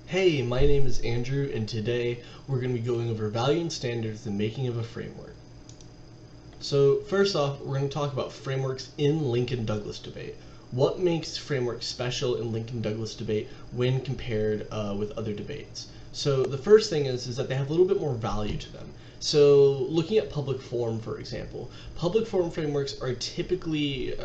Hey, my name is Andrew, and today we're going to be going over value and standards, the making of a framework. So first off, we're going to talk about frameworks in Lincoln-Douglas debate. What makes frameworks special in Lincoln-Douglas debate when compared with other debates? So the first thing is that they have a little bit more value to them. So looking at public forum, for example, public forum frameworks are typically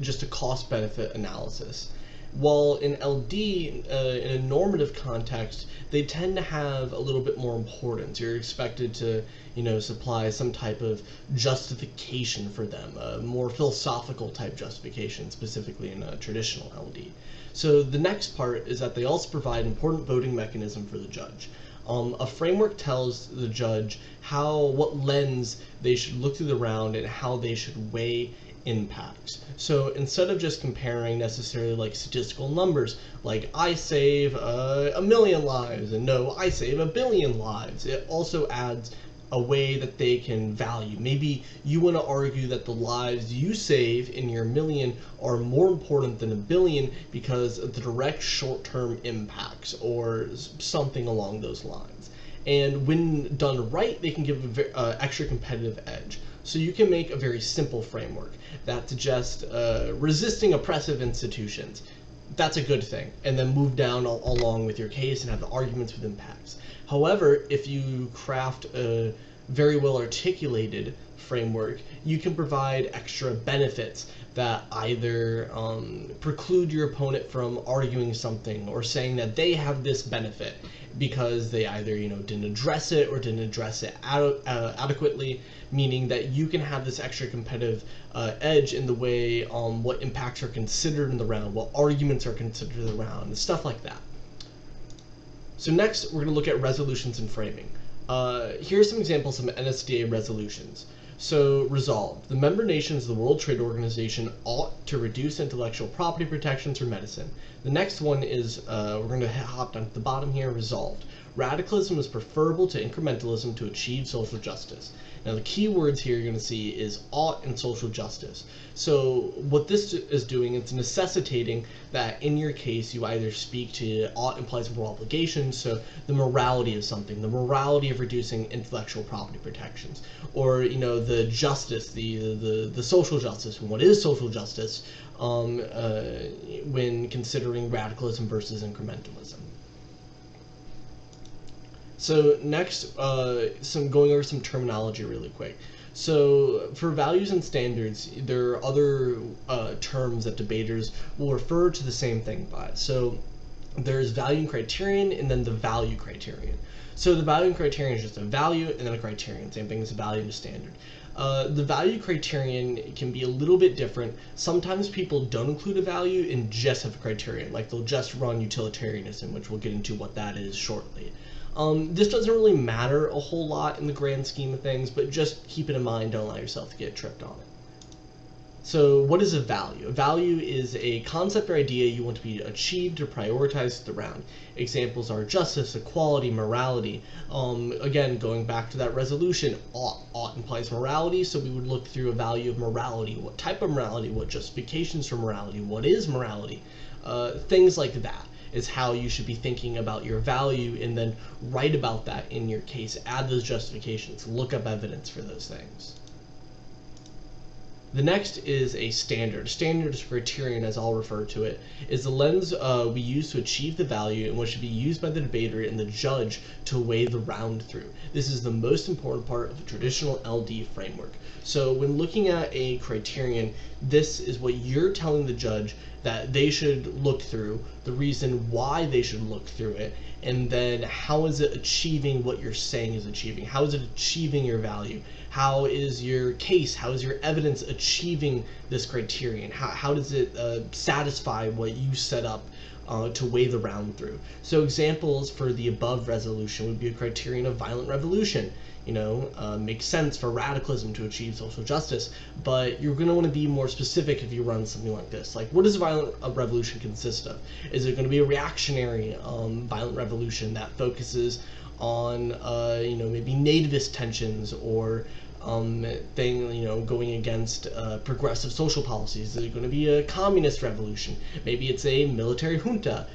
just a cost-benefit analysis. While in LD, in a normative context, they tend to have a little bit more importance. You're expected to, supply some type of justification for them, a more philosophical type justification, specifically in a traditional LD. So the next part is that they also provide an important voting mechanism for the judge. A framework tells the judge what lens they should look through the round and how they should weigh impacts. So instead of just comparing necessarily like statistical numbers, like I save 1,000,000 lives and no, I save 1,000,000,000 lives, it also adds a way that they can value. Maybe you want to argue that the lives you save in your 1,000,000 are more important than 1,000,000,000 because of the direct short-term impacts or something along those lines. And when done right, they can give an extra competitive edge. So you can make a very simple framework that suggests resisting oppressive institutions. That's a good thing. And then move down along with your case and have the arguments with impacts. However, if you craft a very well articulated framework, you can provide extra benefits that either preclude your opponent from arguing something or saying that they have this benefit because they either didn't address it or didn't address it adequately, meaning that you can have this extra competitive edge in the way what impacts are considered in the round, what arguments are considered in the round, and stuff like that. So next, we're going to look at resolutions and framing. Here are some examples of NSDA resolutions. So, resolved. The member nations of the World Trade Organization ought to reduce intellectual property protections for medicine. The next one is, we're going to hop down to the bottom here, resolved. Radicalism is preferable to incrementalism to achieve social justice. Now the key words here you're going to see is ought and social justice. So what this is doing, it's necessitating that in your case you either speak to ought implies moral obligation, so the morality of something, the morality of reducing intellectual property protections, or the justice, the social justice. And what is social justice when considering radicalism versus incrementalism? So next, going over some terminology really quick. So for values and standards, there are other terms that debaters will refer to the same thing by. So there's value and criterion, and then the value criterion. So the value and criterion is just a value and then a criterion, same thing as a value and a standard. The value criterion can be a little bit different. Sometimes people don't include a value and just have a criterion, like they'll just run utilitarianism, which we'll get into what that is shortly. This doesn't really matter a whole lot in the grand scheme of things, but just keep it in mind, don't allow yourself to get tripped on it. So what is a value? A value is a concept or idea you want to be achieved or prioritized around. Examples are justice, equality, morality. Again, going back to that resolution, ought implies morality, so we would look through a value of morality. What type of morality? What justifications for morality? What is morality? Things like that is how you should be thinking about your value, and then write about that in your case. Add those justifications. Look up evidence for those things. The next is a standard. Standard is criterion, as I'll refer to it, is the lens we use to achieve the value and what should be used by the debater and the judge to weigh the round through. This is the most important part of a traditional LD framework. So when looking at a criterion, this is what you're telling the judge that they should look through, the reason why they should look through it, and then how is it achieving what you're saying is achieving? How is it achieving your value? How is your case, how is your evidence achieving this criterion? How does it satisfy what you set up to weigh the round through? So examples for the above resolution would be a criterion of violent revolution. Makes sense for radicalism to achieve social justice, but you're going to want to be more specific if you run something like this. Like, what does a violent revolution consist of? Is it going to be a reactionary violent revolution that focuses on maybe nativist tensions or thing, going against progressive social policies? Is it going to be a communist revolution? Maybe it's a military junta.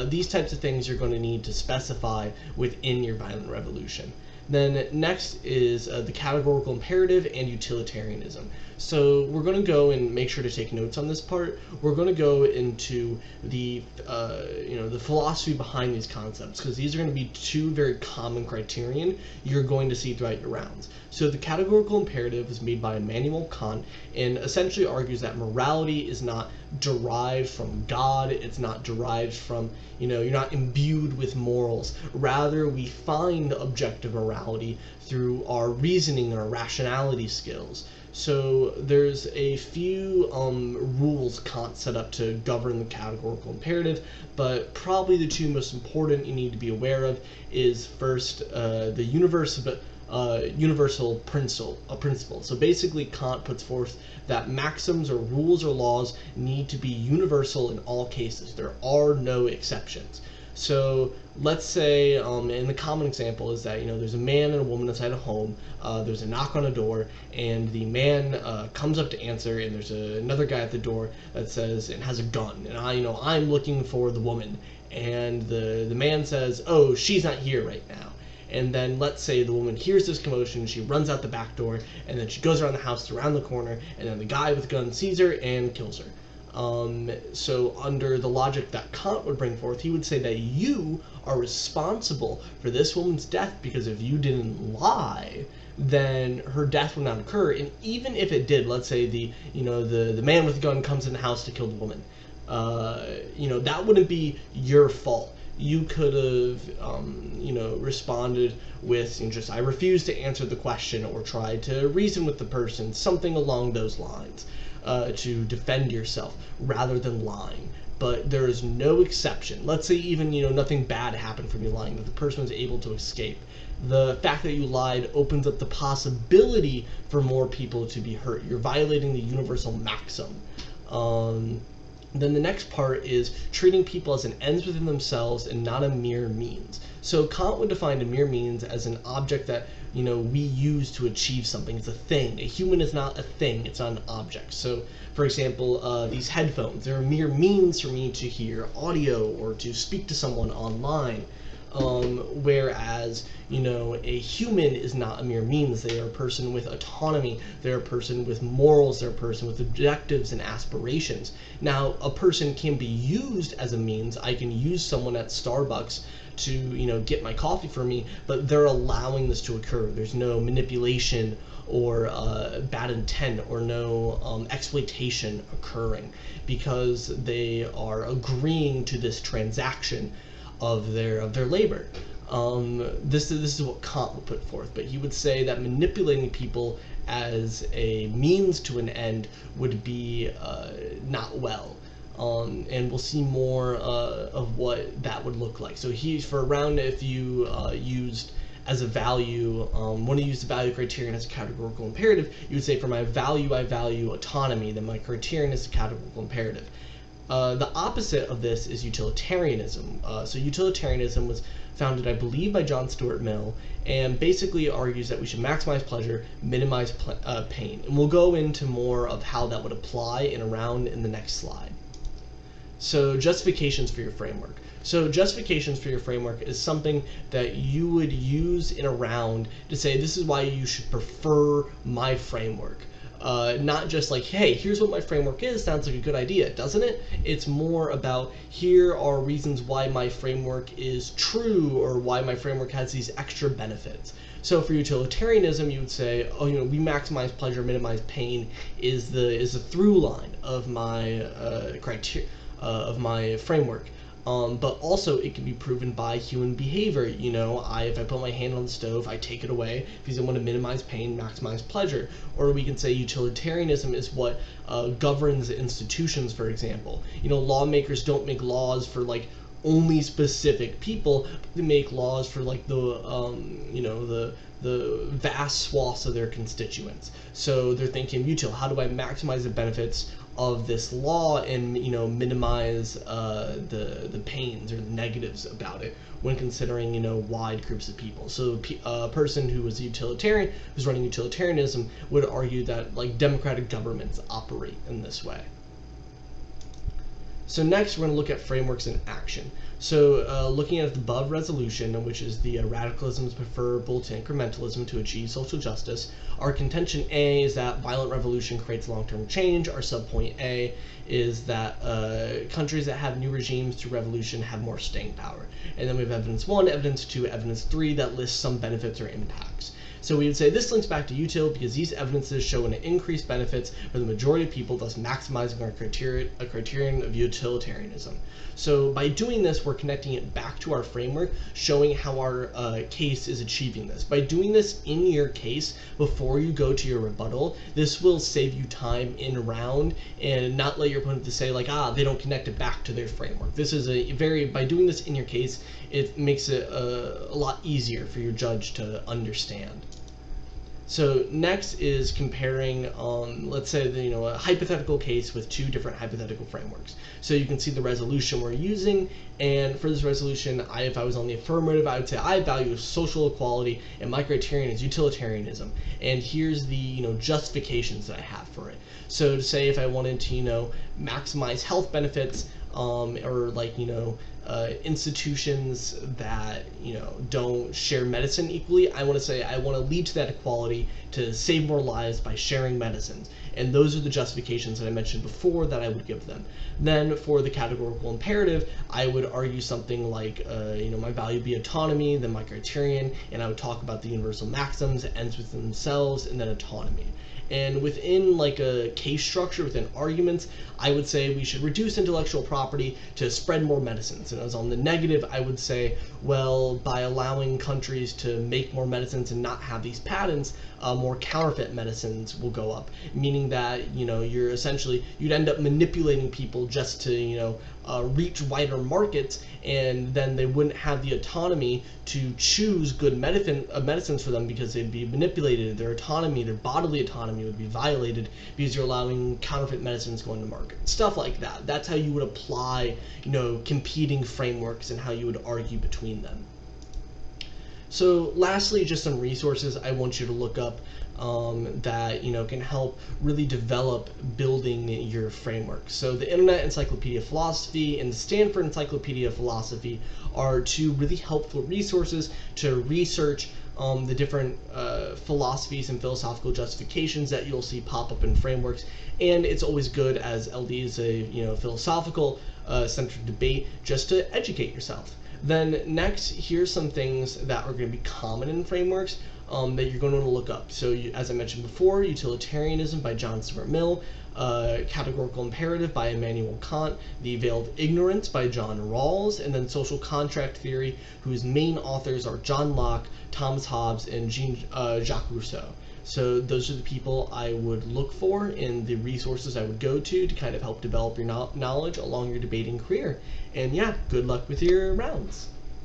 These types of things you're going to need to specify within your violent revolution. Then next is the categorical imperative and utilitarianism. So we're going to go and make sure to take notes on this part. We're going to go into the the philosophy behind these concepts, because these are going to be two very common criterion you're going to see throughout your rounds. So the categorical imperative was made by Immanuel Kant and essentially argues that morality is not derived from God. It's not derived from, you're not imbued with morals. Rather, we find objective morality through our reasoning and our rationality skills. So there's a few rules Kant set up to govern the categorical imperative, but probably the two most important you need to be aware of is first the universal principle. So basically Kant puts forth that maxims or rules or laws need to be universal in all cases. There are no exceptions. So let's say, and the common example is that, there's a man and a woman inside a home, there's a knock on a door, and the man comes up to answer, and there's another guy at the door that says, and has a gun, and I'm looking for the woman, and the man says, oh, she's not here right now. And then let's say the woman hears this commotion, she runs out the back door, and then she goes around the house, around the corner, and then the guy with the gun sees her and kills her. So under the logic that Kant would bring forth, he would say that you are responsible for this woman's death, because if you didn't lie, then her death would not occur. And even if it did, let's say the man with the gun comes in the house to kill the woman, that wouldn't be your fault. You could have, responded with just, I refuse to answer the question, or tried to reason with the person, something along those lines, to defend yourself rather than lying. But there is no exception. Let's say even, nothing bad happened from you lying, that the person was able to escape. The fact that you lied opens up the possibility for more people to be hurt. You're violating the universal maxim. Then the next part is treating people as an ends within themselves and not a mere means. So Kant would define a mere means as an object that, we use to achieve something. It's a thing. A human is not a thing. It's not an object. So, for example, these headphones, they're a mere means for me to hear audio or to speak to someone online. Whereas, a human is not a mere means. They are a person with autonomy. They're a person with morals. They're a person with objectives and aspirations. Now, a person can be used as a means. I can use someone at Starbucks to, get my coffee for me, but they're allowing this to occur. There's no manipulation or bad intent or no exploitation occurring, because they are agreeing to this transaction of their labor. This is what Kant would put forth, but he would say that manipulating people as a means to an end would be not well. And we'll see more of what that would look like. So for a round, if you used as a value, want to use the value criterion as a categorical imperative, you would say, for my value, I value autonomy, then my criterion is a categorical imperative. The opposite of this is utilitarianism. So utilitarianism was founded, I believe, by John Stuart Mill, and basically argues that we should maximize pleasure, minimize pain. And we'll go into more of how that would apply in a round in the next slide. So justifications for your framework. So justifications for your framework is something that you would use in a round to say, this is why you should prefer my framework. Not just like, hey, here's what my framework is, sounds like a good idea, doesn't it? It's more about, here are reasons why my framework is true, or why my framework has these extra benefits. So for utilitarianism, you would say, oh, we maximize pleasure, minimize pain is the through line of my of my framework. But also it can be proven by human behavior. If I put my hand on the stove, I take it away because I want to minimize pain, maximize pleasure. Or we can say utilitarianism is what governs institutions, for example. Lawmakers don't make laws for only specific people, but they make laws for the vast swaths of their constituents. So they're thinking, how do I maximize the benefits of this law and minimize the pains or the negatives about it when considering wide groups of people. So a person who was a utilitarian, who's running utilitarianism, would argue that like democratic governments operate in this way. So next, we're going to look at frameworks in action. So looking at the above resolution, which is the radicalism is preferable to incrementalism to achieve social justice, our contention A is that violent revolution creates long-term change. Our subpoint A is that countries that have new regimes through revolution have more staying power. And then we have evidence 1, evidence 2, evidence 3 that lists some benefits or impacts. So we would say this links back to util because these evidences show an increased benefits for the majority of people, thus maximizing our criterion of utilitarianism. So by doing this, we're connecting it back to our framework, showing how our case is achieving this. By doing this in your case before you go to your rebuttal, this will save you time in round and not let your opponent to say like, they don't connect it back to their framework. This is by doing this in your case, it makes it a lot easier for your judge to understand. So next is comparing, let's say, a hypothetical case with 2 different hypothetical frameworks. So you can see the resolution we're using, and for this resolution, if I was on the affirmative, I would say I value social equality, and my criterion is utilitarianism. And here's the justifications that I have for it. So to say if I wanted to maximize health benefits, or like institutions that don't share medicine equally, I want to say I want to lead to that equality to save more lives by sharing medicines, and those are the justifications that I mentioned before that I would give them. Then for the categorical imperative, I would argue something like my value be autonomy, then my criterion, and I would talk about the universal maxims, ends within themselves, and then autonomy. And within like a case structure, within arguments, I would say we should reduce intellectual property to spread more medicines. And as on the negative, I would say, well, by allowing countries to make more medicines and not have these patents, more counterfeit medicines will go up. Meaning that you're essentially you'd end up manipulating people just to reach wider markets, and then they wouldn't have the autonomy to choose good medicines for them because they'd be manipulated. Their autonomy, their bodily autonomy would be violated because you're allowing counterfeit medicines going to market. Stuff like that. That's how you would apply, competing frameworks and how you would argue between them. So lastly, just some resources I want you to look up that can help really develop building your framework. So the Internet Encyclopedia of Philosophy and the Stanford Encyclopedia of Philosophy are 2 really helpful resources to research the different philosophies and philosophical justifications that you'll see pop up in frameworks. And it's always good, as LD is a philosophical centered debate, just to educate yourself. Then next, here's some things that are going to be common in frameworks that you're going to want to look up. So as I mentioned before, utilitarianism by John Stuart Mill, categorical imperative by Immanuel Kant, the veiled ignorance by John Rawls, and then social contract theory, whose main authors are John Locke, Thomas Hobbes, and Jacques Rousseau. So those are the people I would look for and the resources I would go to kind of help develop your knowledge along your debating career. And yeah, good luck with your rounds.